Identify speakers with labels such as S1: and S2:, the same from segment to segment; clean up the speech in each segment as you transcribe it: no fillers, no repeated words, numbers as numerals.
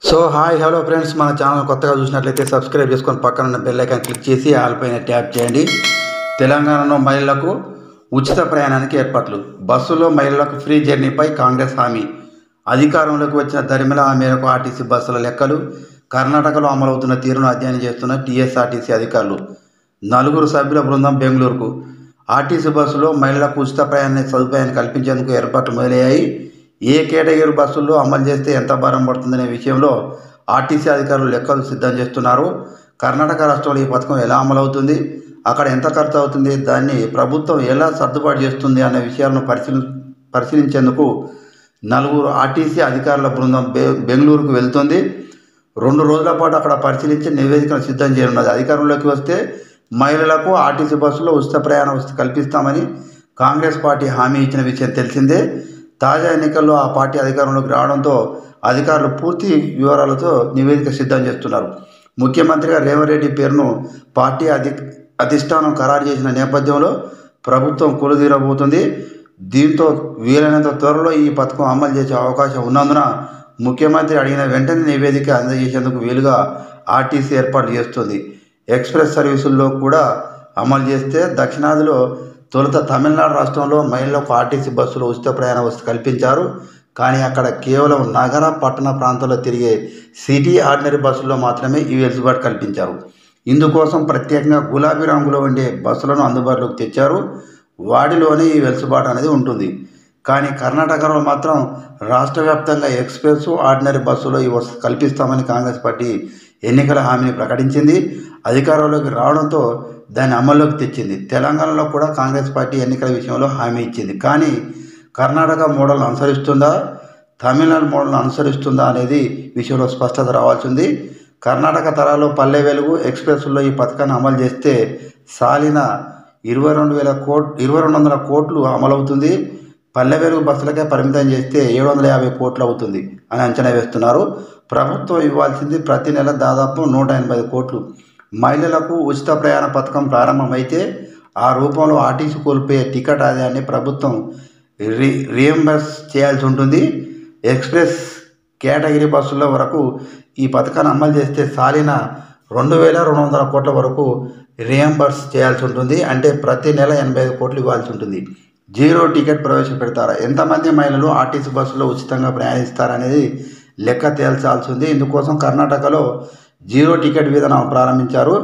S1: So hi hello friends, మన channel కొత్తగా చూసినట్లయితే సబ్స్క్రైబ్ చేసుకొని పక్కన ఉన్న బెల్ ఐకాన్ క్లిక్ చేసి ఆల్ పైన ట్యాప్ చేయండి. తెలంగాణలో మహిళలకు ఉచిత ప్రయాణానికి ఏర్పాట్లు. బస్సులో మహిళలకు ఫ్రీ జర్నీపై కాంగ్రెస్ హామీ. అధికారంలోకి వచ్చిన దరిమిల ఆ మేరకు ఆర్టీసీ బస్సుల లెక్కలు, కర్ణాటకలో అమలవుతున్న తీరును అధ్యయనం చేస్తున్న టీఎస్ఆర్టీసీ అధికారులు. 4 సభ్యుల బృందం బెంగళూరుకు. ఆర్టీసీ బస్సులో మహిళలకు ఉచిత ప్రయాణ సదుపాయాన్ని కల్పించేందుకు ఏర్పాట్లు మొదలయ్యాయి. ఏ కేటగిరీ బస్సుల్లో అమలు చేస్తే ఎంత భారం పడుతుందనే విషయంలో ఆర్టీసీ అధికారులు లెక్కలు సిద్ధం చేస్తున్నారు. కర్ణాటక రాష్ట్రంలో ఈ పథకం ఎలా అమలవుతుంది, అక్కడ ఎంత ఖర్చు అవుతుంది, దాన్ని ప్రభుత్వం ఎలా సర్దుబాటు చేస్తుంది అనే విషయాలను పరిశీలించేందుకు 4 ఆర్టీసీ అధికారుల బృందం బెంగళూరుకు వెళ్తుంది. 2 రోజుల పాటు అక్కడ పరిశీలించి నివేదికను సిద్ధం చేయనున్నది. అధికారంలోకి వస్తే మహిళలకు ఆర్టీసీ బస్సులో ఉచిత ప్రయాణం కల్పిస్తామని కాంగ్రెస్ పార్టీ హామీ ఇచ్చిన విషయం తెలిసిందే. తాజా ఎన్నికల్లో ఆ పార్టీ అధికారంలోకి రావడంతో అధికారులు పూర్తి వివరాలతో నివేదిక సిద్ధం చేస్తున్నారు. ముఖ్యమంత్రిగా రేవంత్ రెడ్డి పేరును పార్టీ అధిష్టానం ఖరారు చేసిన నేపథ్యంలో ప్రభుత్వం కొలుదీరబోతుంది. దీంతో వీలైనంత త్వరలో ఈ పథకం అమలు చేసే అవకాశం ఉన్నందున ముఖ్యమంత్రి అడిగిన వెంటనే నివేదిక అందజేసేందుకు వీలుగా ఆర్టీసీ ఏర్పాట్లు చేస్తుంది. ఎక్స్ప్రెస్ సర్వీసుల్లో కూడా అమలు చేస్తే దక్షిణాదిలో తొలుత తమిళనాడు రాష్ట్రంలో మహిళలకు ఆర్టీసీ బస్సులో ఉచిత ప్రయాణ వసతి కల్పించారు. కానీ అక్కడ కేవలం నగర పట్టణ ప్రాంతాల్లో తిరిగే సిటీ ఆర్డినరీ బస్సుల్లో మాత్రమే ఈ వెసులుబాటు కల్పించారు. ఇందుకోసం ప్రత్యేకంగా గులాబీ రంగులో ఉండే బస్సులను అందుబాటులోకి తెచ్చారు. వాటిలోనే ఈ వెసులుబాటు అనేది ఉంటుంది. కానీ కర్ణాటకలో మాత్రం రాష్ట్ర వ్యాప్తంగా ఎక్స్ప్రెస్ ఆర్డినరీ బస్సులో ఈ వసతి కల్పిస్తామని కాంగ్రెస్ పార్టీ ఎన్నికల హామీని ప్రకటించింది. అధికారంలోకి రావడంతో దాన్ని అమల్లోకి తెచ్చింది. తెలంగాణలో కూడా కాంగ్రెస్ పార్టీ ఎన్నికల విషయంలో హామీ ఇచ్చింది. కానీ కర్ణాటక మోడల్ను అనుసరిస్తుందా, తమిళనాడు మోడల్ను అనుసరిస్తుందా అనేది విషయంలో స్పష్టత రావాల్సింది. కర్ణాటక తరాలో పల్లె వెలుగు ఎక్స్ప్రెస్లో ఈ పథకాన్ని అమలు చేస్తే సాలిన 2200 కోట్లు అమలవుతుంది. పల్లె వెలుగు బస్సులకే పరిమితం చేస్తే 750 కోట్లు అవుతుంది అని అంచనా వేస్తున్నారు. ప్రభుత్వం ఇవ్వాల్సింది ప్రతి నెల దాదాపు 180 కోట్లు. మహిళలకు ఉచిత ప్రయాణ పథకం ప్రారంభమైతే ఆ రూపంలో ఆర్టీసీ కోల్పోయే టికెట్ ఆదాయాన్ని ప్రభుత్వం రీఎంబర్స్ చేయాల్సి ఉంటుంది. ఎక్స్ప్రెస్ కేటగిరీ బస్సుల వరకు ఈ పథకాన్ని అమలు చేస్తే సాలిన 2200 కోట్ల వరకు రీఎంబర్స్ చేయాల్సి ఉంటుంది. అంటే ప్రతి నెల 85 కోట్లు ఇవ్వాల్సి ఉంటుంది. జీరో టికెట్ ప్రవేశపెడతారా, ఎంతమంది మహిళలు ఆర్టీసీ బస్సులో ఉచితంగా ప్రయాణిస్తారనేది లెక్క తేల్చాల్సి ఉంది. ఇందుకోసం కర్ణాటకలో జీరో టికెట్ విధానం ప్రారంభించారు.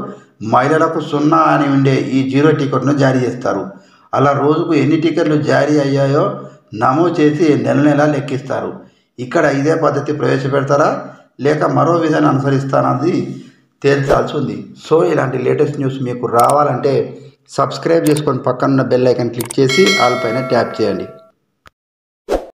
S1: మహిళలకు 0 అని ఉండే ఈ జీరో టికెట్ను జారీ చేస్తారు. అలా రోజుకు ఎన్ని టికెట్లు జారీ అయ్యాయో నమోదు చేసి నెల లెక్కిస్తారు. ఇక్కడ ఇదే పద్ధతి ప్రవేశపెడతారా లేక మరో విధానం అనుసరిస్తారన్నది తేల్చాల్సి ఉంది. సో ఇలాంటి లేటెస్ట్ న్యూస్ మీకు రావాలంటే సబ్స్క్రైబ్ చేసుకొని పక్కన ఉన్న బెల్ ఐకాన్ క్లిక్ చేసి ఆల్ పైన ట్యాప్ చేయండి.